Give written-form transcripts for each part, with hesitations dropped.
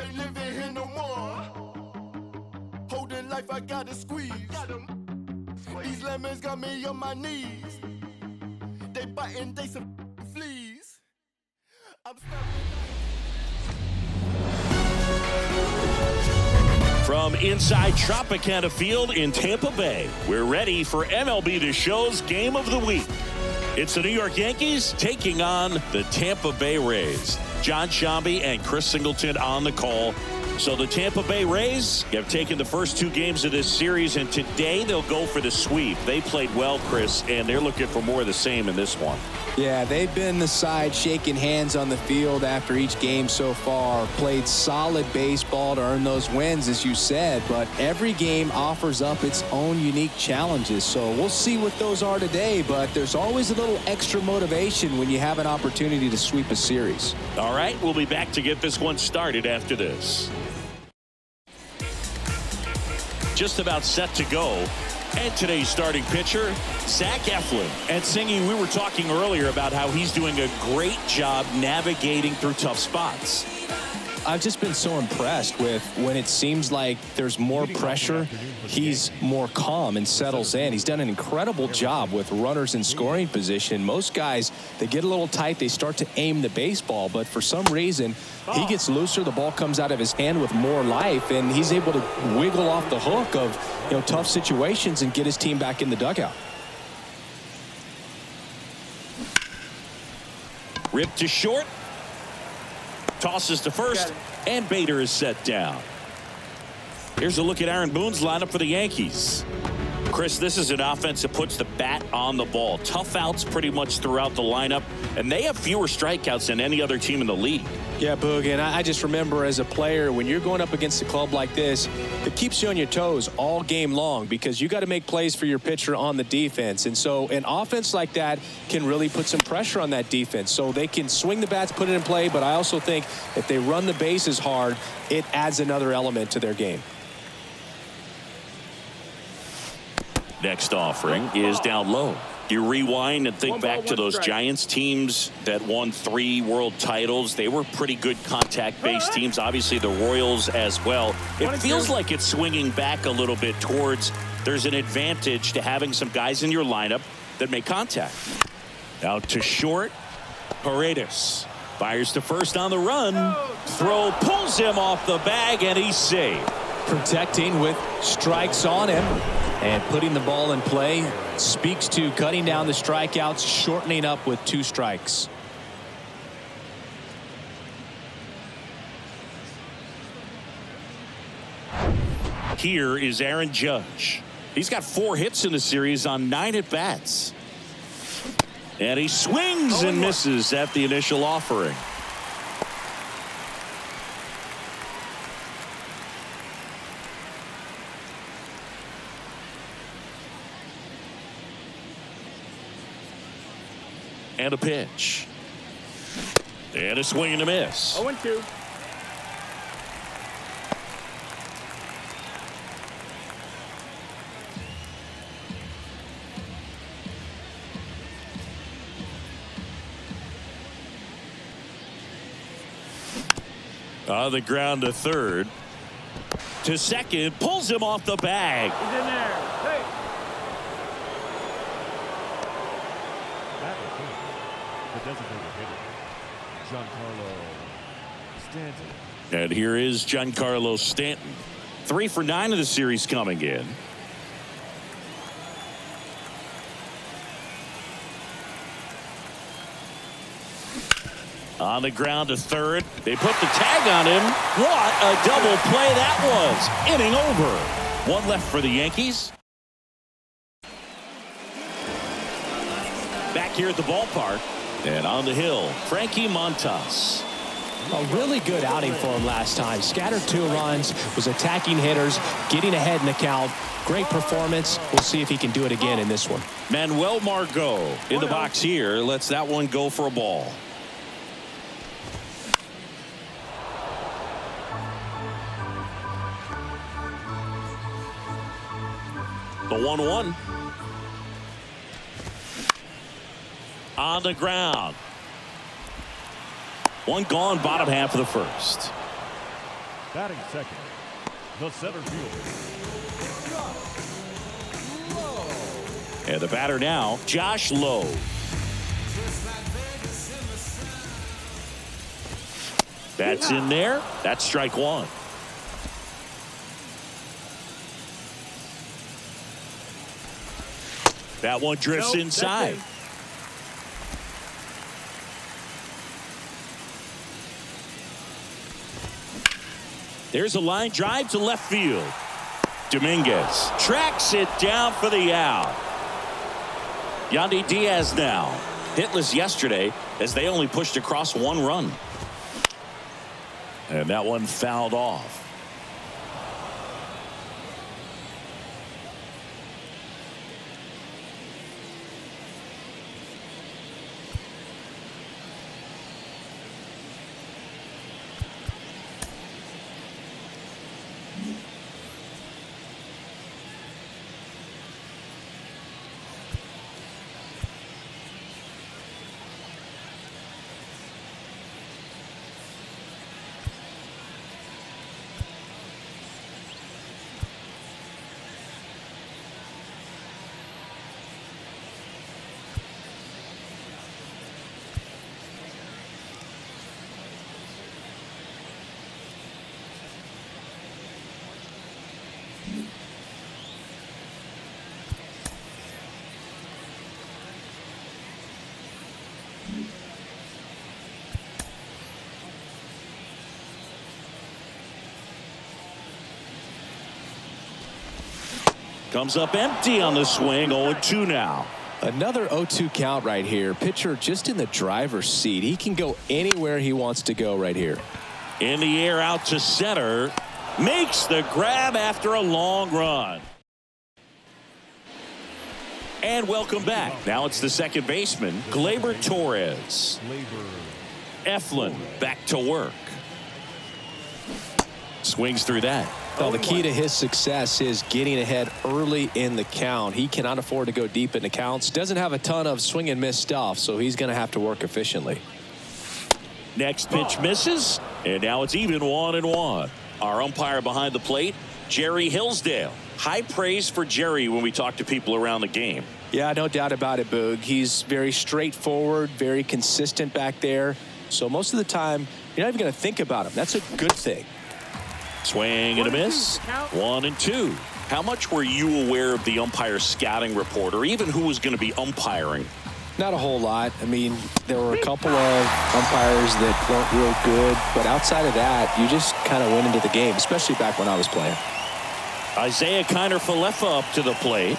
ain't living here no more. Holding life, I gotta squeeze. These lemons got me on my knees. They biting, they some fleas. I'm From inside Tropicana Field in Tampa Bay, we're ready for MLB The Show's Game of the Week. It's the New York Yankees taking on the Tampa Bay Rays. John Shambi and Chris Singleton on the call. So the Tampa Bay Rays have taken the first two games of this series, and today they'll go for the sweep. They played well, Chris, and they're looking for more of the same in this one. Yeah, they've been the side shaking hands on the field after each game so far. Played solid baseball to earn those wins, as you said, but every game offers up its own unique challenges. So we'll see what those are today, but there's always a little extra motivation when you have an opportunity to sweep a series. All right, we'll be back to get this one started after this. Just about set to go. And today's starting pitcher, Zach Eflin. And Singy, we were talking earlier about how he's doing a great job navigating through tough spots. I've just been so impressed with when it seems like there's more pressure, he's more calm and settles in. He's done an incredible job with runners in scoring position. Most guys, they get a little tight, they start to aim the baseball, but for some reason, he gets looser, the ball comes out of his hand with more life, and he's able to wiggle off the hook of, tough situations and get his team back in the dugout. Ripped to short. Tosses to first, and Bader is set down. Here's a look at Aaron Boone's lineup for the Yankees. Chris, this is an offense that puts the bat on the ball. Tough outs pretty much throughout the lineup, and they have fewer strikeouts than any other team in the league. Yeah, Boog, and I just remember as a player, when you're going up against a club like this, it keeps you on your toes all game long because you got to make plays for your pitcher on the defense. And so an offense like that can really put some pressure on that defense. So they can swing the bats, put it in play, but I also think if they run the bases hard, it adds another element to their game. Next offering is down low. You rewind and think back to those Giants teams that won 3 world titles. They were pretty good contact-based teams. Obviously, the Royals as well. It feels like it's swinging back a little bit towards there's an advantage to having some guys in your lineup that make contact. Out to short. Paredes fires to first on the run. Throw pulls him off the bag, and he's safe. Protecting with strikes on him. And putting the ball in play speaks to cutting down the strikeouts, shortening up with 2 strikes. Here is Aaron Judge. He's got 4 hits in the series on 9 at-bats. And he swings and misses at the initial offering. And a pitch. And a swing and a miss. 0-2. On the ground to third. To second. Pulls him off the bag. He's in there. Hey. Giancarlo Stanton. And here is Giancarlo Stanton. 3 for 9 of the series coming in. On the ground to third. They put the tag on him. What a double play that was. Inning over. 1 left for the Yankees. Back here at the ballpark. And on the hill, Frankie Montas. A really good outing for him last time. Scattered 2 runs, was attacking hitters, getting ahead in the count. Great performance. We'll see if he can do it again in this one. Manuel Margot in the box here. Lets that one go for a ball. The 1-1. On the ground. 1 gone, bottom half of the first. Batting second, the center fielder, Josh Lowe. And the batter now, Josh Lowe. That's in there. That's strike one. That one drifts inside. There's a line drive to left field. Dominguez tracks it down for the out. Yandy Diaz now hitless yesterday as they only pushed across one run. And that one fouled off. Comes up empty on the swing. 0-2 now. Another 0-2 count right here. Pitcher just in the driver's seat. He can go anywhere he wants to go right here. In the air out to center. Makes the grab after a long run. And welcome back. Now it's the second baseman, Gleyber Torres. Eflin back to work. Swings through that. Well, the key to his success is getting ahead early in the count. He cannot afford to go deep in the counts. Doesn't have a ton of swing and miss stuff, so he's going to have to work efficiently. Next pitch misses, and now it's even 1-1. Our umpire behind the plate, Jerry Hillsdale. High praise for Jerry when we talk to people around the game. Yeah, no doubt about it, Boog. He's very straightforward, very consistent back there. So most of the time, you're not even going to think about him. That's a good thing. Swing and a miss. 1-2. How much were you aware of the umpire scouting report, or even who was going to be umpiring? Not a whole lot. I mean, there were a couple of umpires that weren't real good, but outside of that, you just kind of went into the game, especially back when I was playing. Isaiah Kiner-Falefa up to the plate.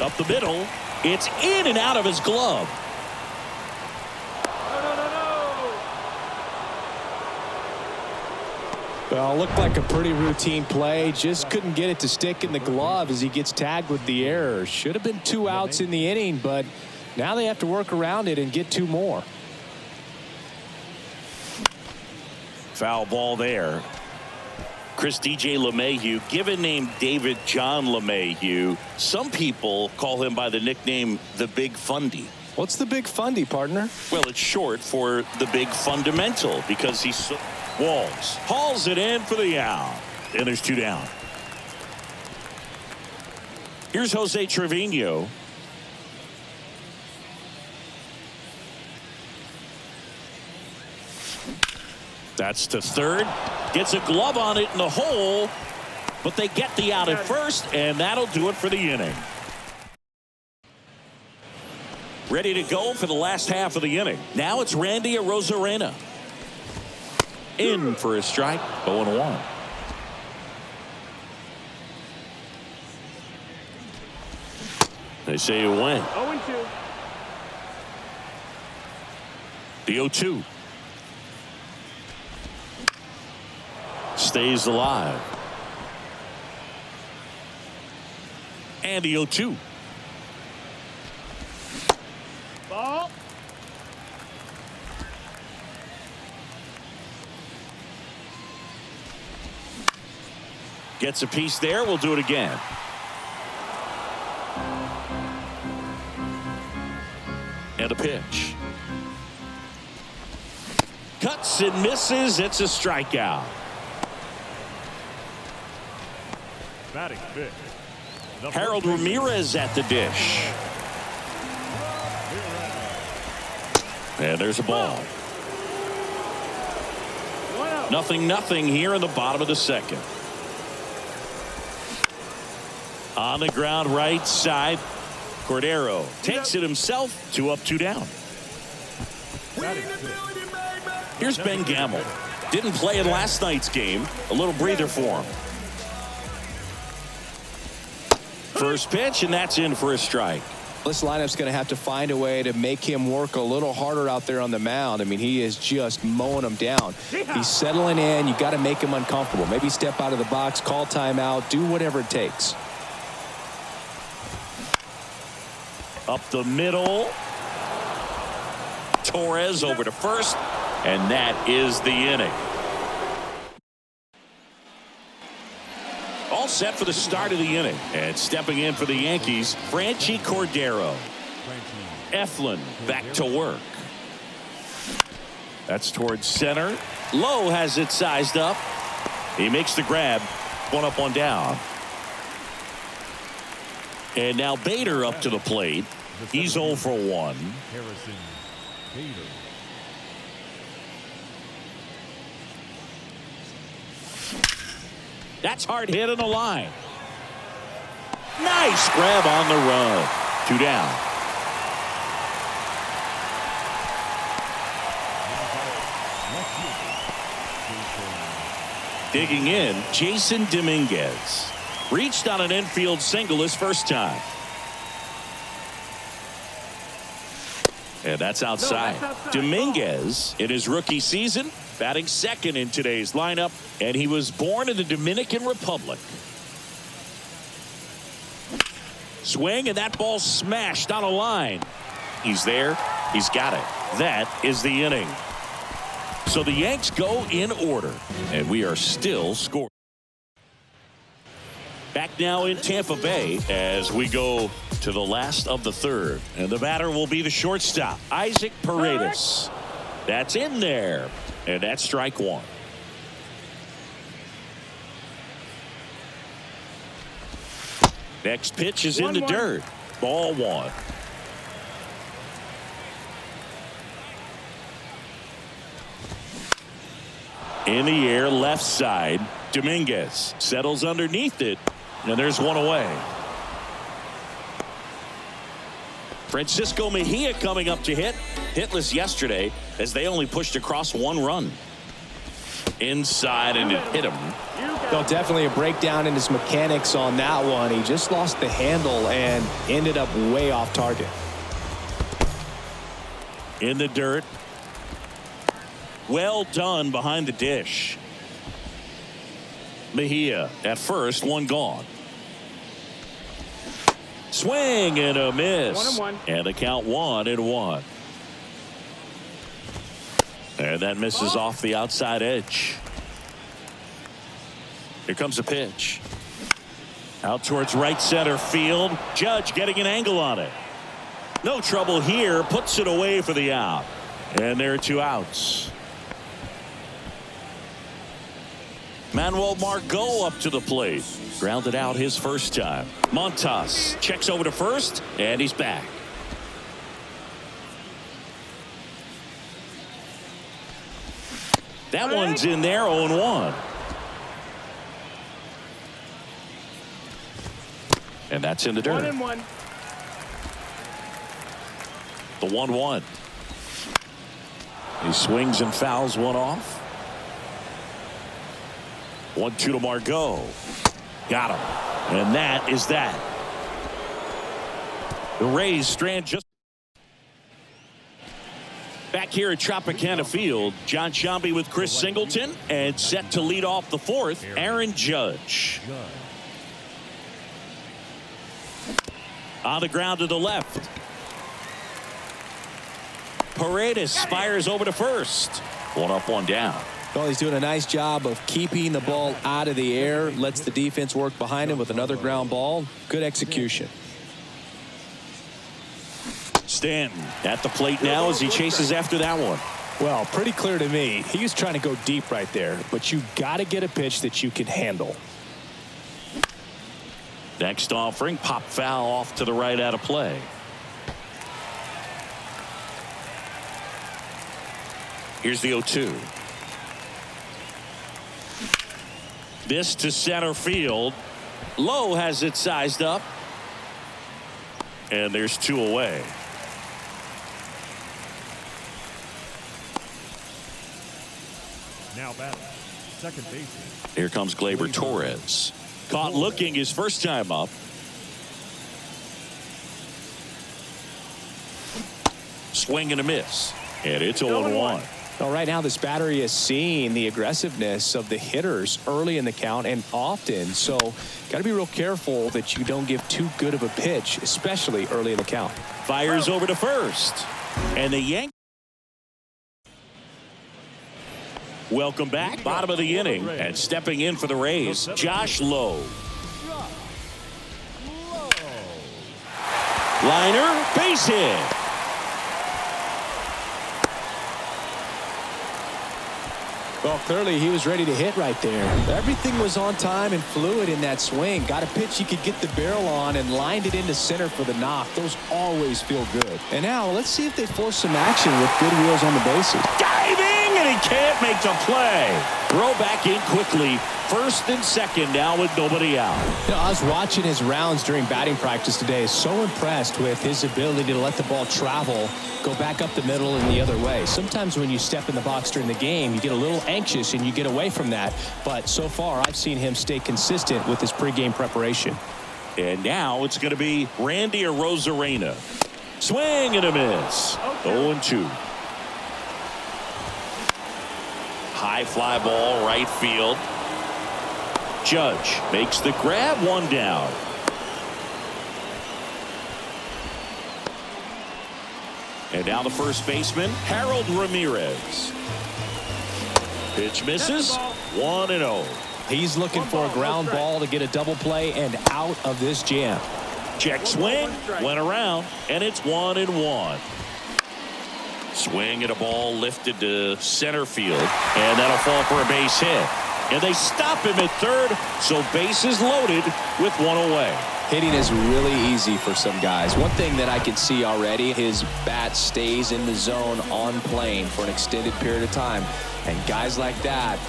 Up the middle. It's in and out of his glove. Well, looked like a pretty routine play. Just couldn't get it to stick in the glove as he gets tagged with the error. Should have been 2 outs in the inning, but now they have to work around it and get 2 more. Foul ball there. Chris DJ LeMahieu, given name David John LeMahieu. Some people call him by the nickname the Big Fundy. What's the Big Fundy, partner? Well, it's short for the Big Fundamental because he's so... Walls hauls it in for the out, and there's 2 down. Here's Jose Trevino. That's to third. Gets a glove on it in the hole, but they get the out at first, and that'll do it for the inning. Ready to go for the last half of the inning. Now it's Randy Arozarena. In for a strike. 0-1. They say you win. 0-2. The 0-2. Stays alive. And the 0-2. Ball. Gets a piece there. We'll do it again. And a pitch. Cut Swats and misses. It's a strikeout. Batting fifth. Harold Ramirez at the dish. And there's a ball. 0-0 here in the bottom of the second. On the ground right side. Cordero takes it himself. 2 up, 2 down. Here's Ben Gamble. Didn't play in last night's game. A little breather for him. First pitch, and that's in for a strike. This lineup's going to have to find a way to make him work a little harder out there on the mound. I mean, he is just mowing them down. He's settling in. You got to make him uncomfortable. Maybe step out of the box, call timeout, do whatever it takes. Up the middle. Torres over to first, and that is the inning. All set for the start of the inning. And stepping in for the Yankees, Franchi Cordero. Eflin back to work. That's towards center. Lowe has it sized up. He makes the grab. 1 up, 1 down. And now Bader up to the plate. He's 0 for 1. Harrison Bader. That's hard hit on the line. Nice grab on the run. 2 down. Digging in, Jason Dominguez. Reached on an infield single his first time. And that's outside. Dominguez in his rookie season batting second in today's lineup, and he was born in the Dominican Republic. Swing, and that ball smashed on a line. He's there. He's got it. That is the inning. So the Yanks go in order, and we are still scoring. Back now in Tampa Bay as we go to the last of the third. And the batter will be the shortstop, Isaac Paredes. That's in there. And that's strike 1. Next pitch is in the dirt. Ball 1. In the air, left side. Dominguez settles underneath it. And there's 1 away. Francisco Mejia coming up to hit. Hitless yesterday as they only pushed across 1 run. Inside, and it hit him. No, definitely a breakdown in his mechanics on that one. He just lost the handle and ended up way off target. In the dirt. Well done behind the dish. Mejia at first, 1 gone. Swing and a miss. 1-1. And the count 1-1. And that misses off the outside edge. Here comes a pitch. Out towards right center field. Judge getting an angle on it. No trouble here. Puts it away for the out. And there are 2 outs. Manuel Margot up to the plate. Grounded out his first time. Montas checks over to first, and he's back. That one's in there, 0-1. And that's in the dirt. 1-1. The 1-1. He swings and fouls one off. 1-2 to Margot. Got him. And that is that. The Rays strand just back here at Tropicana Field. John Sciambi with Chris Singleton, and set to lead off the 4th, Aaron Judge. On the ground to the left. Paredes fires over to first. 1 up, 1 down. Well, he's doing a nice job of keeping the ball out of the air. Lets the defense work behind him with another ground ball. Good execution. Stanton at the plate now as he chases after that one. Well, pretty clear to me. He was trying to go deep right there, but you got to get a pitch that you can handle. Next offering, pop foul off to the right out of play. Here's the 0-2. This to center field. Lowe has it sized up. And there's 2 away. Now batting, second baseman. Here comes Gleyber Torres. Caught looking his first time up. Swing and a miss. And it's 0-1. Well, right now this battery is seeing the aggressiveness of the hitters early in the count and often. So got to be real careful that you don't give too good of a pitch, especially early in the count. Fires over to first. And the Yankees. Welcome back. Bottom of the inning. And stepping in for the Rays, Josh Lowe. Liner, base hit. Well, clearly he was ready to hit right there. Everything was on time and fluid in that swing. Got a pitch he could get the barrel on and lined it into center for the knock. Those always feel good. And now let's see if they force some action with good wheels on the bases. Diving, and he can't make the play. Throw back in quickly. First and second now with nobody out. You know, I was watching his rounds during batting practice today. So impressed with his ability to let the ball travel, go back up the middle and the other way. Sometimes when you step in the box during the game, you get a little anxious and you get away from that. But so far, I've seen him stay consistent with his pregame preparation. And now it's going to be Randy Arozarena. Swing and a miss. 0-2. High fly ball, right field. Judge makes the grab, 1 down. And now the first baseman, Harold Ramirez. Pitch misses, 1-0. He's looking for a ground ball to get a double play and out of this jam. Check swing, went around, and it's 1-1. Swing at a ball lifted to center field, and that'll fall for a base hit. And they stop him at third, so bases loaded with 1 away. Hitting is really easy for some guys. One thing that I can see already, his bat stays in the zone on plane for an extended period of time. And guys like that,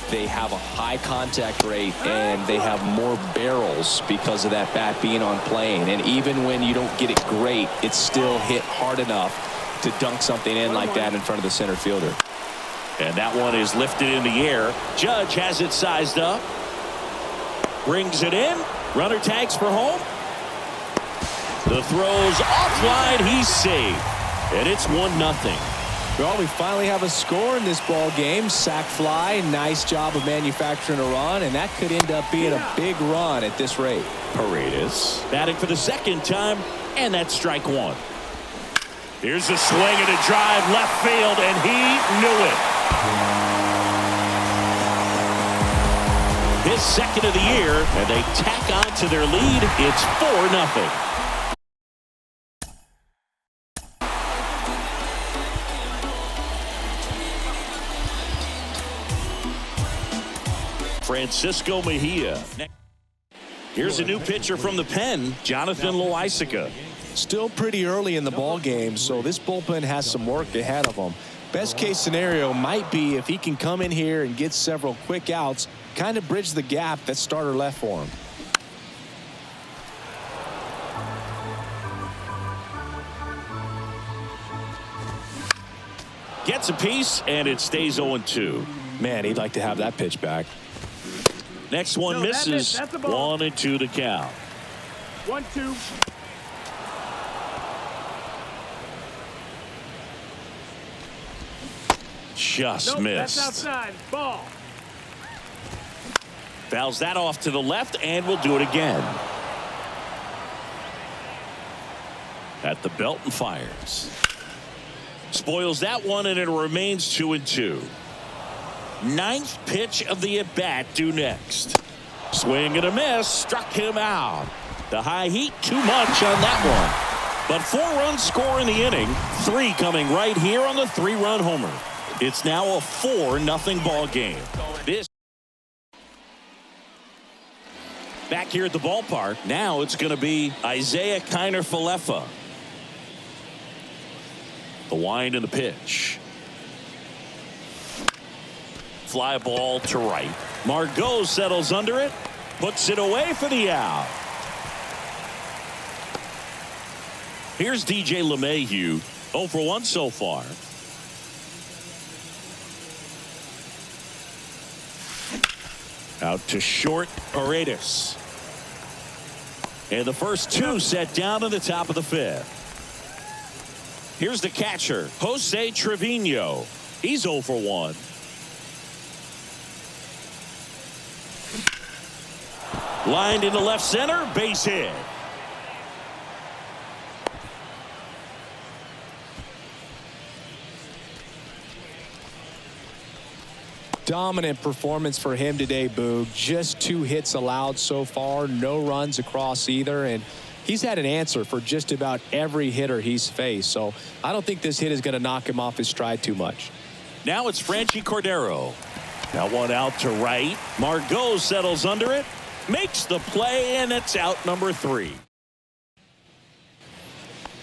they have a high contact rate and they have more barrels because of that bat being on plane. And even when you don't get it great, it's still hit hard enough to dunk something in like that in front of the center fielder. And that one is lifted in the air. Judge has it sized up. Brings it in. Runner tags for home. The throw's offline. He's safe. And it's 1-0. Well, we finally have a score in this ball game. Sac fly. Nice job of manufacturing a run. And that could end up being a big run at this rate. Paredes batting for the second time. And that's strike 1. Here's a swing and a drive left field. And he knew it. His second of the year, and they tack on to their lead. It's 4-0. Francisco Mejia. Here's a new pitcher from the pen, Jonathan Loaisiga. Still pretty early in the ball game, so this bullpen has some work ahead of them. Best case scenario might be if he can come in here and get several quick outs, kind of bridge the gap that starter left for him. Gets a piece, and it stays 0-2. Man, he'd like to have that pitch back. Next one misses. 1-2 the count. 1-2. Just missed. That's outside. Ball. Fouls that off to the left, and we'll do it again. At the belt and fires. Spoils that one, and it remains 2-2. Ninth pitch of the at-bat due next. Swing and a miss. Struck him out. The high heat, too much on that one. But 4 runs score in the inning. 3 coming right here on the 3-run homer. It's now a 4-0 ball game. This back here at the ballpark. Now it's going to be Isaiah Kiner-Falefa. The wind and the pitch. Fly ball to right. Margot settles under it. Puts it away for the out. Here's DJ LeMahieu. 0 for 1 so far. Out to short, Paredes. And the first 2 set down in the top of the 5th. Here's the catcher, Jose Trevino. He's 0 for 1. Lined into left center, base hit. Dominant performance for him today, Boog. Just 2 hits allowed so far, no runs across either, and he's had an answer for just about every hitter he's faced. So I don't think this hit is going to knock him off his stride too much. Now it's Franchi Cordero. That one out to right. Margot settles under it, makes the play, and it's out number 3.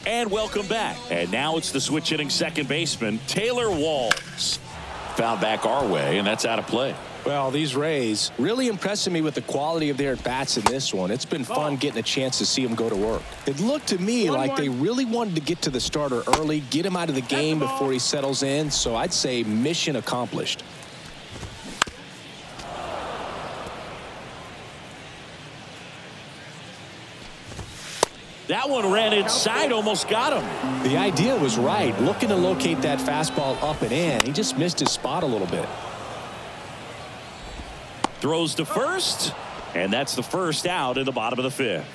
And welcome back. And now it's the switch hitting second baseman, Taylor Walls. Found back our way, and that's out of play. Well, these Rays really impressing me with the quality of their at-bats in this one. It's been fun getting a chance to see them go to work. It looked to me like they really wanted to get to the starter early, get him out of the game before he settles in. So I'd say mission accomplished. That one ran inside, almost got him. The idea was right, looking to locate that fastball up and in. He just missed his spot a little bit. Throws to first, and that's the first out in the bottom of the 5th.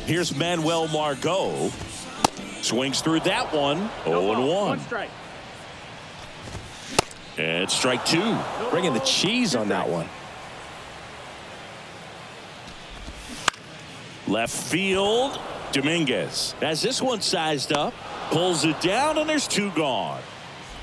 Here's Manuel Margot. Swings through that one. 0-1. 1 strike. And strike 2. Bringing the cheese on that one. Left field, Dominguez has this one sized up, pulls it down, and there's 2 gone.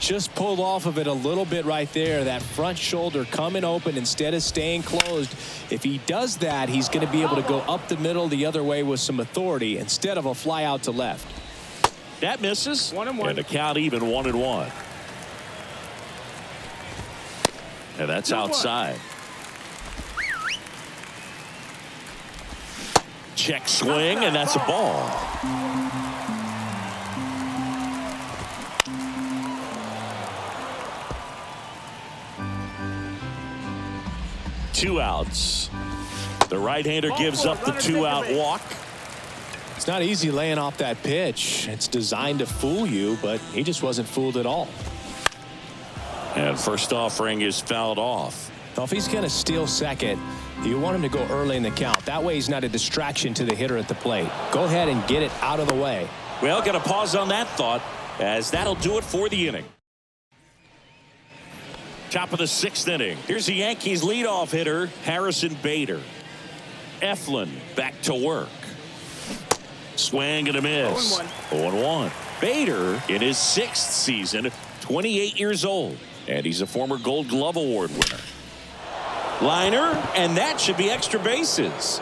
Just pulled off of it a little bit right there. That front shoulder coming open instead of staying closed. If he does that, he's going to be able to go up the middle the other way with some authority instead of a fly out to left. That misses. 1-1. And the count even 1-1. And that's outside. Check swing, and that's a ball. Two outs. The right-hander gives up the 2-out walk. It's not easy laying off that pitch. It's designed to fool you, but he just wasn't fooled at all. And first offering is fouled off. Well, if he's going to steal second, you want him to go early in the count. That way he's not a distraction to the hitter at the plate. Go ahead and get it out of the way. Well, got to pause on that thought, as that'll do it for the inning. Top of the 6th inning. Here's the Yankees leadoff hitter, Harrison Bader. Eflin back to work. Swing and a miss. 0-1. Bader in his 6th season, 28 years old, and he's a former Gold Glove Award winner. Liner, and that should be extra bases.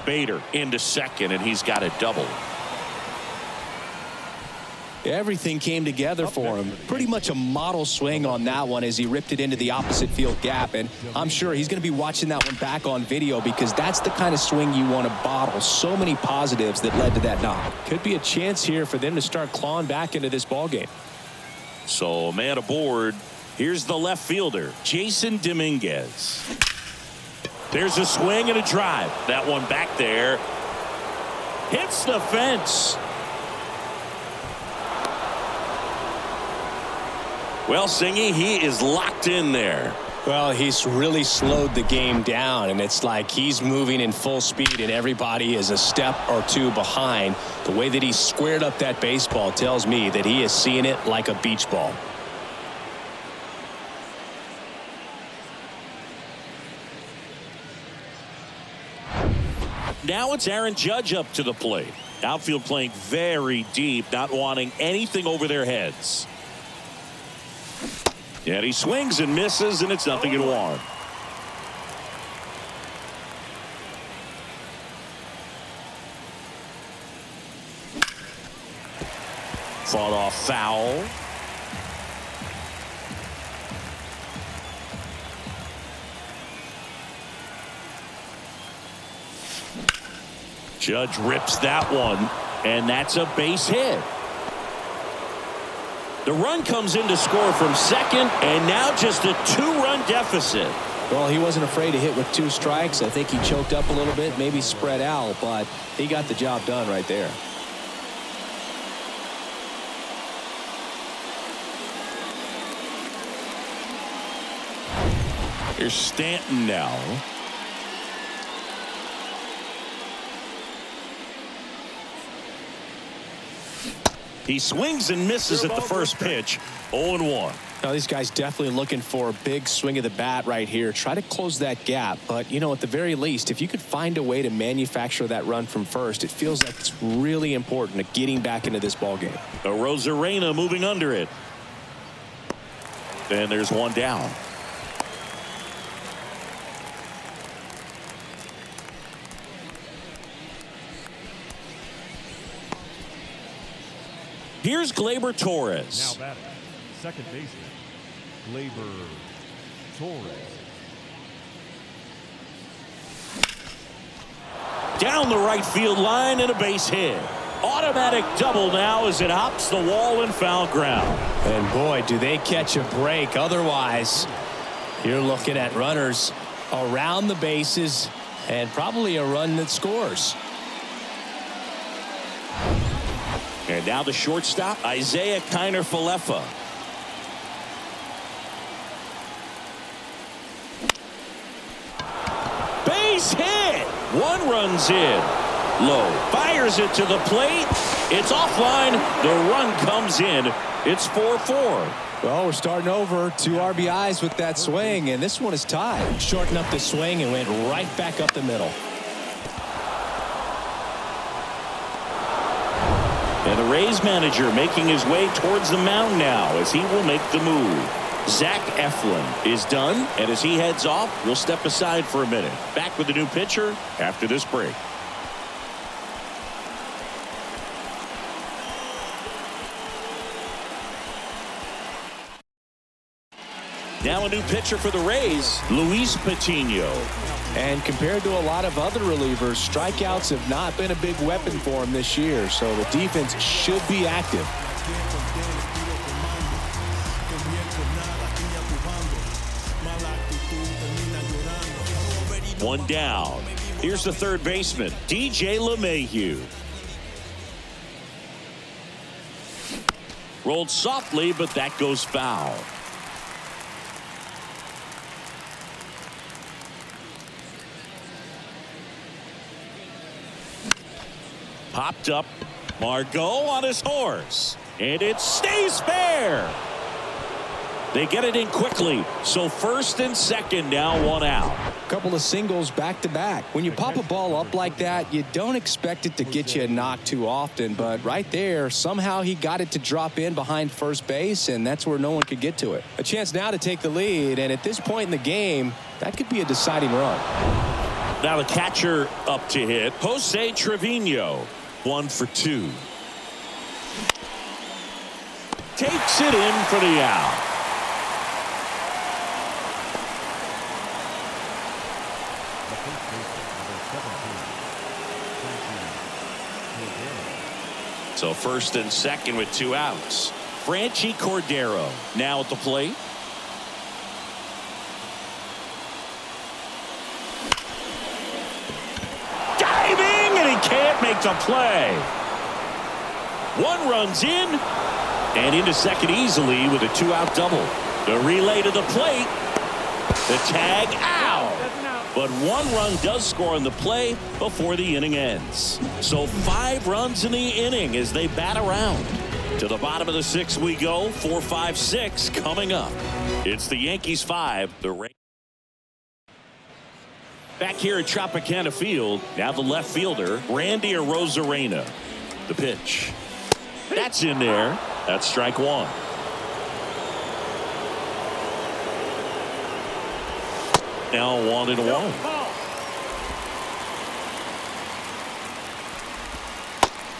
Bader into second, and he's got a double. Everything came together for him. Pretty much a model swing on that one as he ripped it into the opposite field gap. And I'm sure he's going to be watching that one back on video, because that's the kind of swing you want to bottle. So many positives that led to that knock. Could be a chance here for them to start clawing back into this ball game. So a man aboard. Here's the left fielder, Jason Dominguez. There's a swing and a drive. That one back there hits the fence. Well, Singy, he is locked in there. Well, he's really slowed the game down, and it's like he's moving in full speed and everybody is a step or 2 behind. The way that he squared up that baseball tells me that he is seeing it like a beach ball. Now it's Aaron Judge up to the plate. Outfield playing very deep, not wanting anything over their heads. And he swings and misses, and it's 0-1. Fought off foul. Judge rips that one, and that's a base hit. The run comes in to score from second, and now just a 2-run deficit. Well, he wasn't afraid to hit with 2 strikes. I think he choked up a little bit, maybe spread out, but he got the job done right there. Here's Stanton now. He swings and misses at the first pitch. 0-1. Now, these guys definitely looking for a big swing of the bat right here. Try to close that gap. But, you know, at the very least, if you could find a way to manufacture that run from first, it feels like it's really important to getting back into this ball game. Rosarena moving under it. And there's one down. Here's Gleyber Torres. Now batting, second baseman, Gleyber Torres. Down the right field line and a base hit. Automatic double now as it hops the wall and foul ground. And boy, do they catch a break. Otherwise, you're looking at runners around the bases and probably a run that scores. And now the shortstop, Isaiah Kiner-Falefa. Base hit. 1 runs in. Low. Fires it to the plate. It's offline. The run comes in. It's 4-4. Well, we're starting over. 2 RBIs with that swing, and this one is tied. Shortened up the swing and went right back up the middle. And the Rays manager making his way towards the mound now as he will make the move. Zach Eflin is done, and as he heads off, we'll step aside for a minute. Back with the new pitcher after this break. Now a new pitcher for the Rays, Luis Patino. And compared to a lot of other relievers, strikeouts have not been a big weapon for him this year, so the defense should be active. One down. Here's the third baseman, DJ LeMahieu. Rolled softly, but that goes foul. Popped up. Margot on his horse. And it stays fair. They get it in quickly. So first and second now, 1 out. Couple of singles back to back. When you pop a ball up like that, you don't expect it to get you a knock too often. But right there, somehow he got it to drop in behind first base, and that's where no one could get to it. A chance now to take the lead, and at this point in the game, that could be a deciding run. Now the catcher up to hit, Jose Trevino. 1 for 2. Takes it in for the out. So first and second with 2 outs. Franchi Cordero now at the plate. Diving, and he can't make the play. 1 runs in and into second easily with a 2-out double. The relay to the plate. The tag out. But 1 run does score on the play before the inning ends. So 5 runs in the inning as they bat around. To the bottom of the 6th we go. 4, 5, 6 coming up. It's the Yankees 5. The Rays. Back here at Tropicana Field. Now the left fielder, Randy Arozarena. The pitch. That's in there. That's strike one. Now 1-1.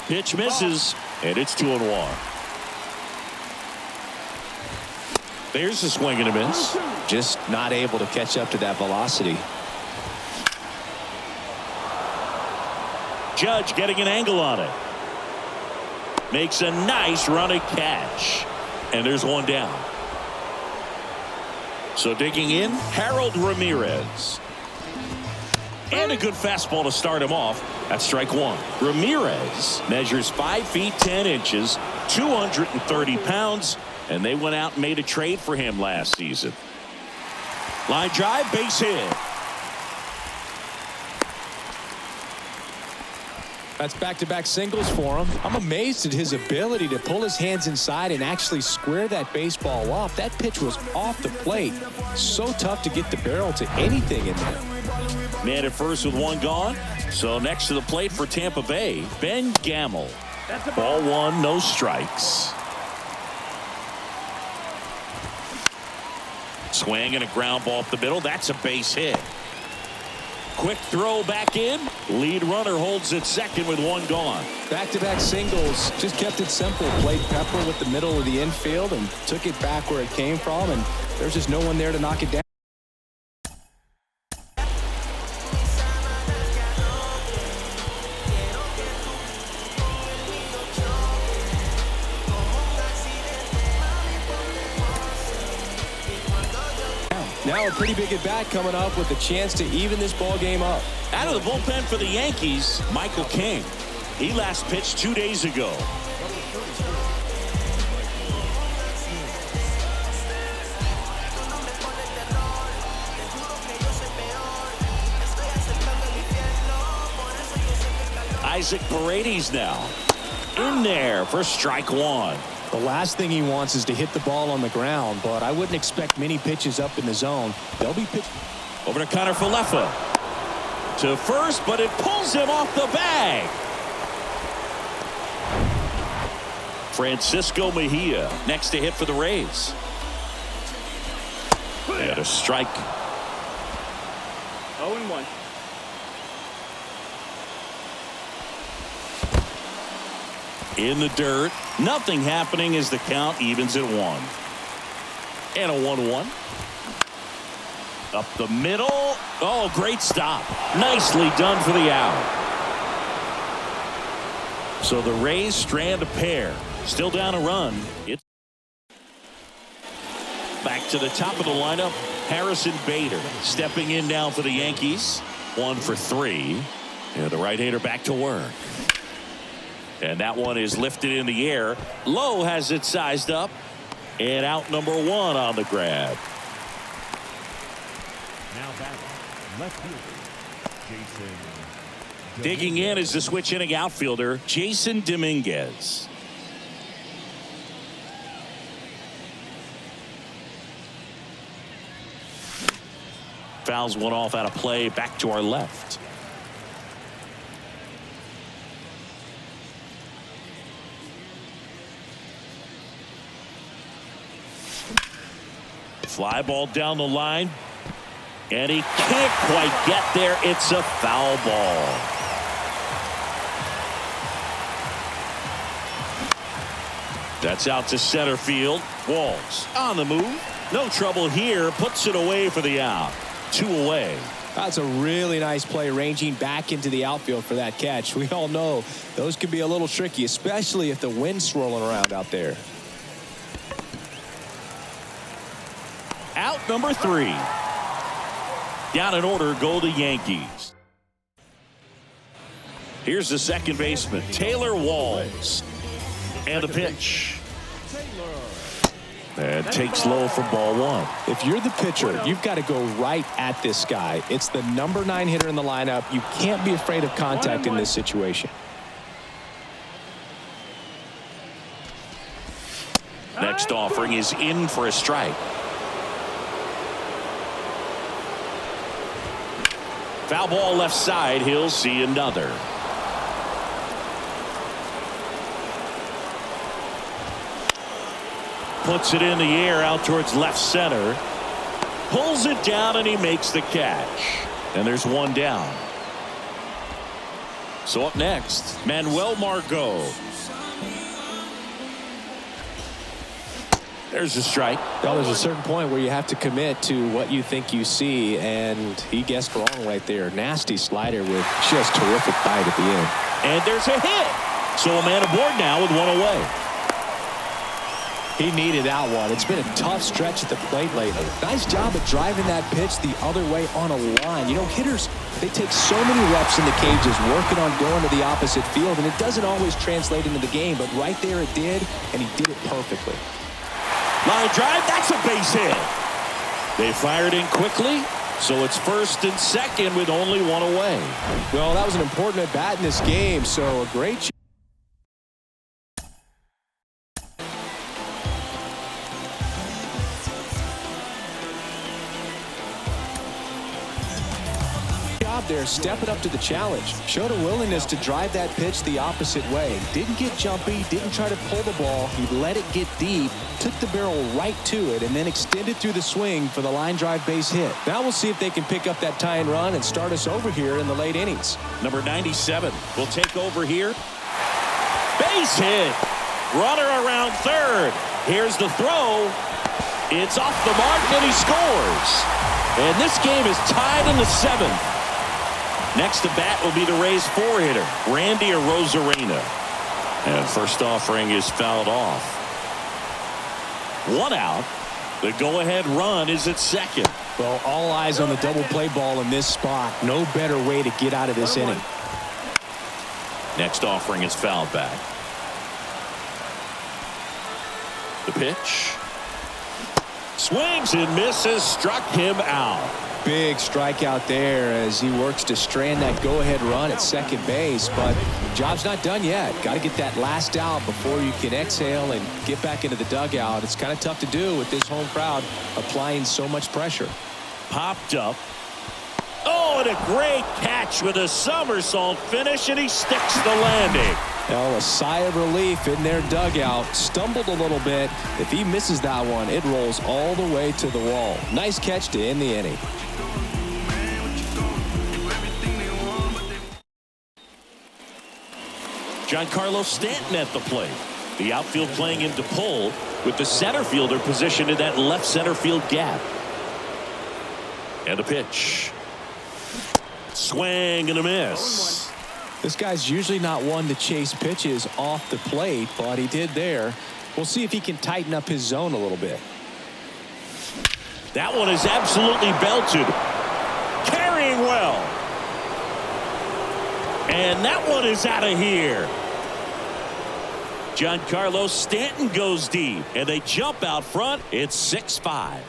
Pitch misses, and it's 2-1. There's a swing and a miss. Just not able to catch up to that velocity. Judge getting an angle on it. Makes a nice running catch. And there's one down. So digging in, Harold Ramirez. And a good fastball to start him off. That's strike one. Ramirez measures 5 feet 10 inches, 230 pounds, and they went out and made a trade for him last season. Line drive, base hit. That's back-to-back singles for him. I'm amazed at his ability to pull his hands inside and actually square that baseball up. That pitch was off the plate. So tough to get the barrel to anything in there. Man at first with one gone. So next to the plate for Tampa Bay, Ben Gamel. Ball one, no strikes. Swing and a ground ball up the middle. That's a base hit. Quick throw back in. Lead runner holds at second with one gone. Back-to-back singles. Just kept it simple. Played pepper with the middle of the infield and took it back where it came from. And there's just no one there to knock it down. Now a pretty big at-bat coming up with a chance to even this ball game up. Out of the bullpen for the Yankees, Michael King. He last pitched 2 days ago. Isaac Paredes now in there for strike one. The last thing he wants is to hit the ball on the ground, but I wouldn't expect many pitches up in the zone. They'll be pitched over to Connor Falefa to first, but it pulls him off the bag. Francisco Mejia next to hit for the Rays. And a strike. 0-1. In the dirt. Nothing happening as the count evens at 1. And a 1-1. Up the middle. Oh, great stop. Nicely done for the out. So the Rays strand a pair. Still down a run. It's back to the top of the lineup. Harrison Bader stepping in now for the Yankees. 1 for 3. And the right-hander back to work. And that one is lifted in the air. Lowe has it sized up. And out number 1 on the grab. Now back, left fielder, Jason. Digging in is the switch inning outfielder, Jason Dominguez. Fouls one off out of play, back to our left. Fly ball down the line. And he can't quite get there. It's a foul ball. That's out to center field. Walls on the move. No trouble here. Puts it away for the out. 2 away. That's a really nice play, ranging back into the outfield for that catch. We all know those can be a little tricky, especially if the wind's swirling around out there. Out number 3. Down in order go the Yankees. Here's the second baseman, Taylor Walls. And the pitch. And takes low for ball 1. If you're the pitcher, you've got to go right at this guy. It's the number 9 hitter in the lineup. You can't be afraid of contact in this situation. Next offering is in for a strike. Foul ball left side. He'll see another. puts it in the air out towards left center. Pulls it down and he makes the catch. And there's one down. So up next, Manuel Margot. There's a strike. Well, there's a certain point where you have to commit to what you think you see, and he guessed wrong right there. Nasty slider with just terrific bite at the end. And there's a hit. So a man aboard now with one away. He needed that one. It's been a tough stretch at the plate lately. Nice job of driving that pitch the other way on a line. You know, hitters, they take so many reps in the cages working on going to the opposite field, and it doesn't always translate into the game, but right there it did, and he did it perfectly. Line drive, that's a base hit. They fired in quickly, so it's first and second with only one away. Well, that was an important at bat in this game, so a great there, stepping up to the challenge. Showed a willingness to drive that pitch the opposite way. Didn't get jumpy, didn't try to pull the ball. He let it get deep, took the barrel right to it, and then extended through the swing for the line drive base hit. Now we'll see if they can pick up that tying run and start us over here in the late innings. Number 97 will take over here. Base hit. Runner around third. Here's the throw. It's off the mark and he scores. And this game is tied in the seventh. Next to bat will be the Rays four-hitter, Randy Arozarena. And first offering is fouled off. One out. The go-ahead run is at second. Well, all eyes on the double play ball in this spot. No better way to get out of this inning. Next offering is fouled back. The pitch. Swings and misses. Struck him out. Big strikeout there as he works to strand that go-ahead run at second base, but job's not done yet. Got to get that last out before you can exhale and get back into the dugout. It's kind of tough to do with this home crowd applying so much pressure. Popped up. Oh, and a great catch with a somersault finish, and he sticks the landing. Well, a sigh of relief in their dugout. Stumbled a little bit. If he misses that one, it rolls all the way to the wall. Nice catch to end the inning. Giancarlo Stanton at the plate. The outfield playing him to pull with the center fielder positioned in that left center field gap. And a pitch. Swing and a miss. This guy's usually not one to chase pitches off the plate, but he did there. We'll see if he can tighten up his zone a little bit. That one is absolutely belted. Carrying well. And that one is out of here. Giancarlo Stanton goes deep, and they jump out front. It's 6-5.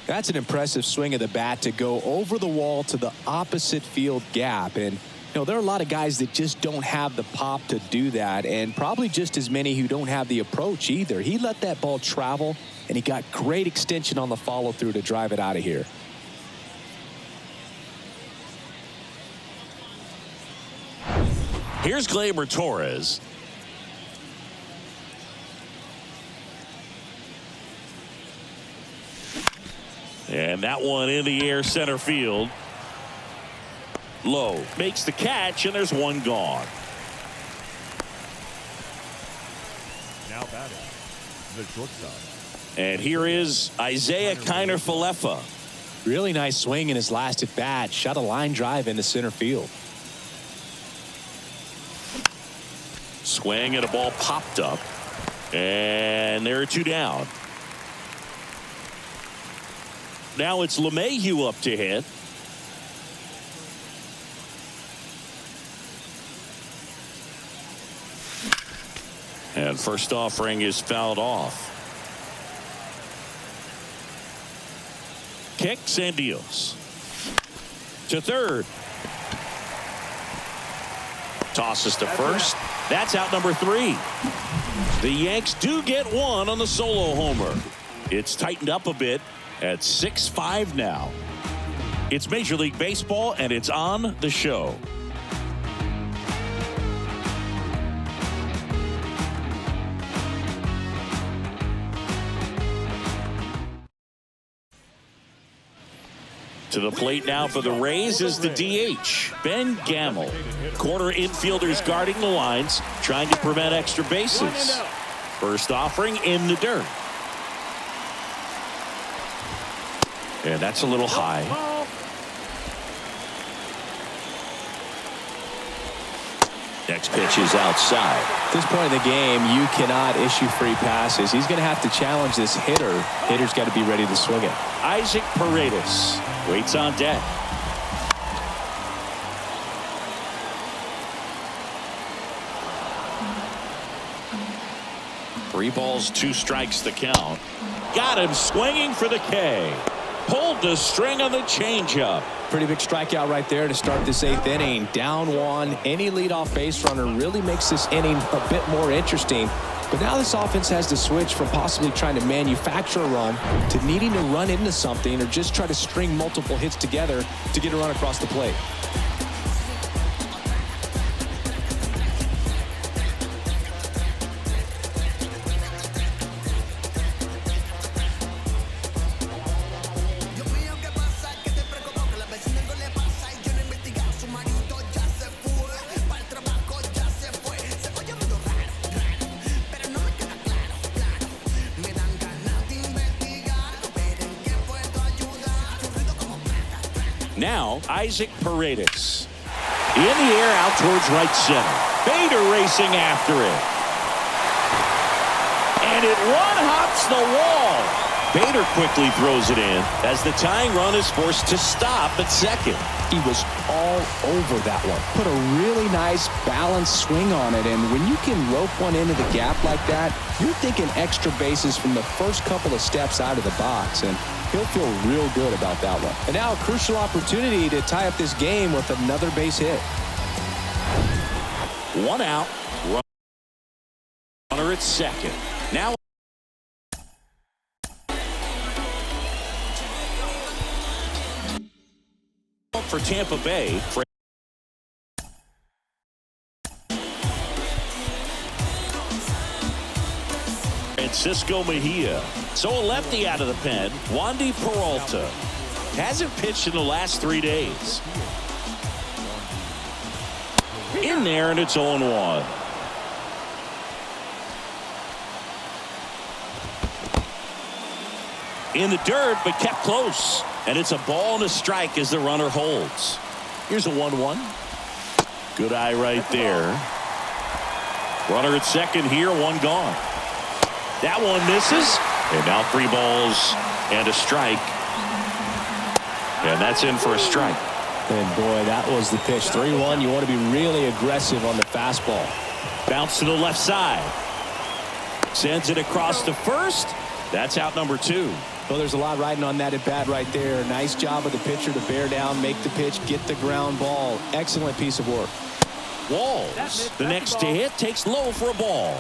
That's an impressive swing of the bat to go over the wall to the opposite field gap. And, you know, there are a lot of guys that just don't have the pop to do that, and probably just as many who don't have the approach either. He let that ball travel, and he got great extension on the follow-through to drive it out of here. Here's Gleyber Torres. And that one in the air center field. Low makes the catch, and there's one gone. Now batting, the shortstop. And here is Isaiah Kiner-Falefa. Really nice swing in his last at bat. Shot a line drive into center field. Swing and a ball popped up. And there are two down. Now it's LeMahieu up to hit. And first offering is fouled off. Kicks and deals. To third. Tosses to first. That's out number 3. The Yanks do get one on the solo homer. It's tightened up a bit at 6-5 now. It's Major League Baseball, and it's on the show. To the plate now for the Rays is the DH, Ben Gamel. Corner infielders guarding the lines, trying to prevent extra bases. First offering in the dirt. And that's a little high. Next pitch is outside. At this point in the game, you cannot issue free passes. He's going to have to challenge this hitter. Hitter's got to be ready to swing it. Isaac Paredes waits on deck. Three balls, 2 strikes the count. Got him swinging for the K. Pulled the string on the changeup. Pretty big strikeout right there to start this 8th inning. Down 1. Any leadoff base runner really makes this inning a bit more interesting. But now this offense has to switch from possibly trying to manufacture a run to needing to run into something or just try to string multiple hits together to get a run across the plate. Now, Isaac Paredes. In the air out towards right center. Bader racing after it. And it one-hops the wall. Bader quickly throws it in as the tying run is forced to stop at second. He was all over that one. Put a really nice balanced swing on it, and when you can rope one into the gap like that, you're thinking extra bases from the first couple of steps out of the box, and he'll feel real good about that one. And now a crucial opportunity to tie up this game with another base hit. 1 out. Runner at second. Now for Tampa Bay. Francisco Mejia. So a lefty out of the pen. Wandy Peralta hasn't pitched in the last 3 days. In there, and it's 0-1. In the dirt, but kept close. And it's a ball and a strike as the runner holds. Here's a 1-1. Good eye right there. Runner at second here, 1 gone. That one misses. And now 3 balls and a strike. And that's in for a strike. And boy, that was the pitch. 3-1. You want to be really aggressive on the fastball. Bounce to the left side. Sends it across to first. That's out number 2. Well, there's a lot riding on that at bat right there. Nice job of the pitcher to bear down, make the pitch, get the ground ball. Excellent piece of work. Walls, the next to hit, takes low for a ball.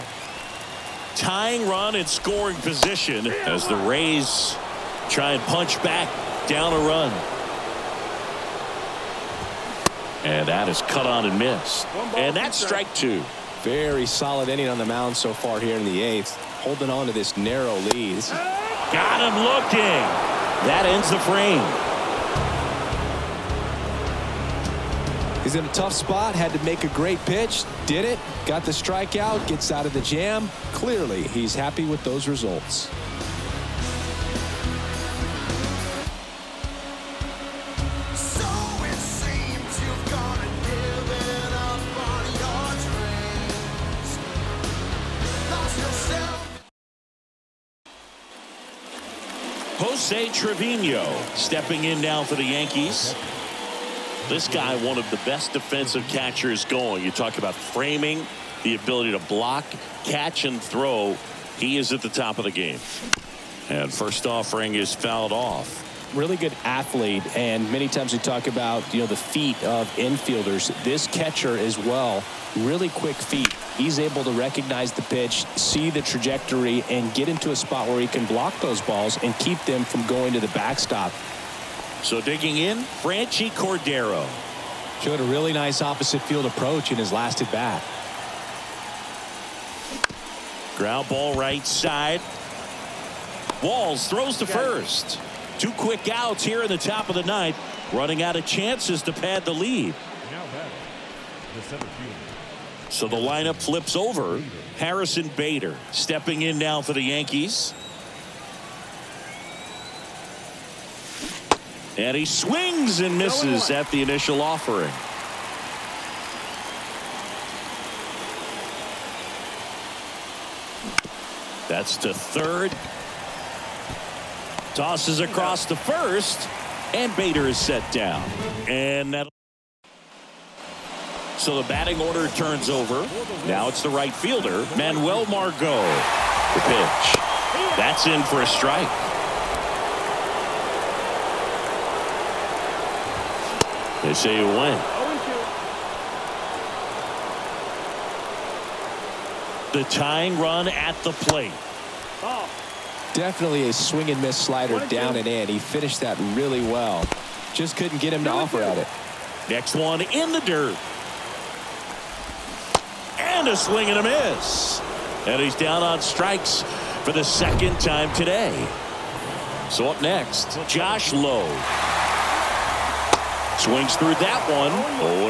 Tying run in scoring position as the Rays try and punch back down a run. And that is cut on and missed. And that's strike 2. Very solid inning on the mound so far here in the 8th. Holding on to this narrow lead. Got him looking. That ends the frame. He's in a tough spot. Had to make a great pitch. Did it. Got the strikeout. Gets out of the jam. Clearly, he's happy with those results. Jose Trevino stepping in now for the Yankees. This guy, one of the best defensive catchers going. You talk about framing. the ability to block, catch, and throw. He is at the top of the game. And first offering is fouled off. Really good athlete, and many times we talk about the feet of infielders. This catcher as well, really quick feet. He's able to recognize the pitch, see the trajectory, and get into a spot where he can block those balls and keep them from going to the backstop. So digging in, Franchi Cordero. Showed a really nice opposite field approach in his last at bat. Ground ball right side. Walls throws to first. 2 quick outs here in the top of the ninth. Running out of chances to pad the lead. Now batting, the center fielder. So the lineup flips over. Harrison Bader stepping in now for the Yankees. And he swings and misses at the initial offering. That's to third. Tosses across to first, and Bader is set down. And that. So the batting order turns over. Now it's the right fielder, Manuel Margot. The pitch. That's in for a strike. They say you win. The tying run at the plate. Definitely a swing and miss slider down and in. He finished that really well. Just couldn't get him to offer at it. Next one in the dirt. And a swing and a miss. And he's down on strikes for the second time today. So up next, Josh Lowe. Swings through that one.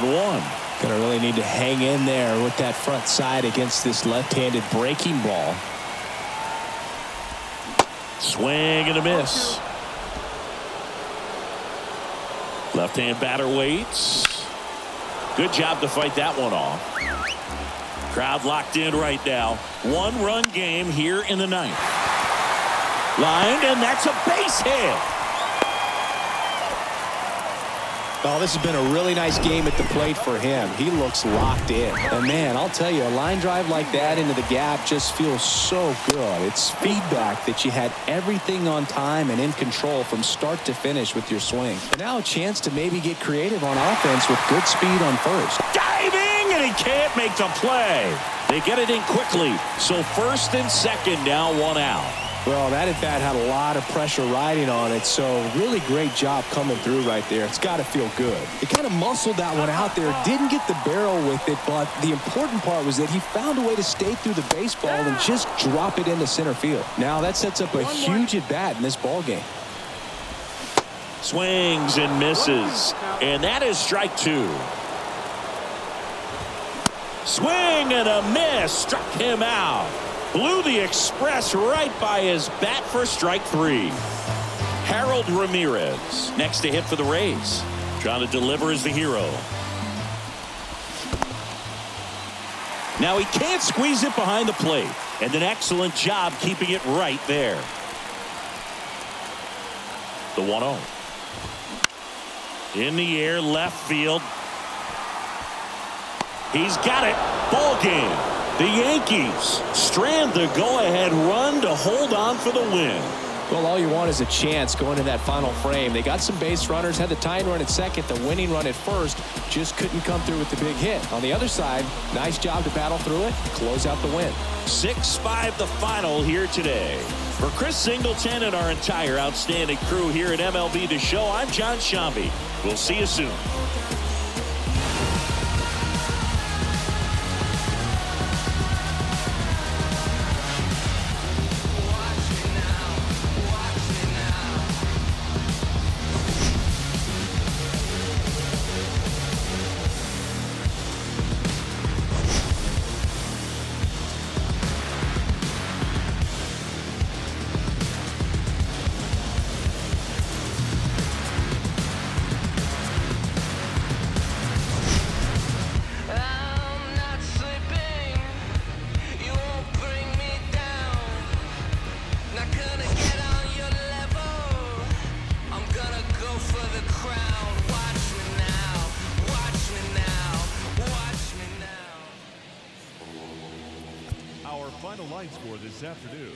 0-1. Gonna really need to hang in there with that front side against this left-handed breaking ball. Swing and a miss. Left-hand batter waits. Good job to fight that one off. Crowd locked in right now. 1-run game here in the ninth. Lined, and that's a base hit. Oh, this has been a really nice game at the plate for him. He looks locked in. And man, I'll tell you, a line drive like that into the gap just feels so good. It's feedback that you had everything on time and in control from start to finish with your swing. And now a chance to maybe get creative on offense with good speed on first. Diving, and he can't make the play. They get it in quickly. So first and second now, 1 out. Well, that at bat had a lot of pressure riding on it, so really great job coming through right there. It's got to feel good. He kind of muscled that one out there, didn't get the barrel with it, but the important part was that he found a way to stay through the baseball and just drop it into center field. Now that sets up a huge at bat in this ball game. Swings and misses, and that is strike 2. Swing and a miss, struck him out. Blew the express right by his bat for strike 3. Harold Ramirez next to hit for the Rays. Trying to deliver as the hero. Now he can't squeeze it behind the plate. And an excellent job keeping it right there. The 1-0. In the air, left field. He's got it. Ball game. The Yankees strand the go-ahead run to hold on for the win. Well, all you want is a chance going to that final frame. They got some base runners, had the tying run at second, the winning run at first, just couldn't come through with the big hit. On the other side, nice job to battle through it, close out the win. 6-5 the final here today. For Chris Singleton and our entire outstanding crew here at MLB The Show, I'm John Shambi. We'll see you soon. Our final line score this afternoon,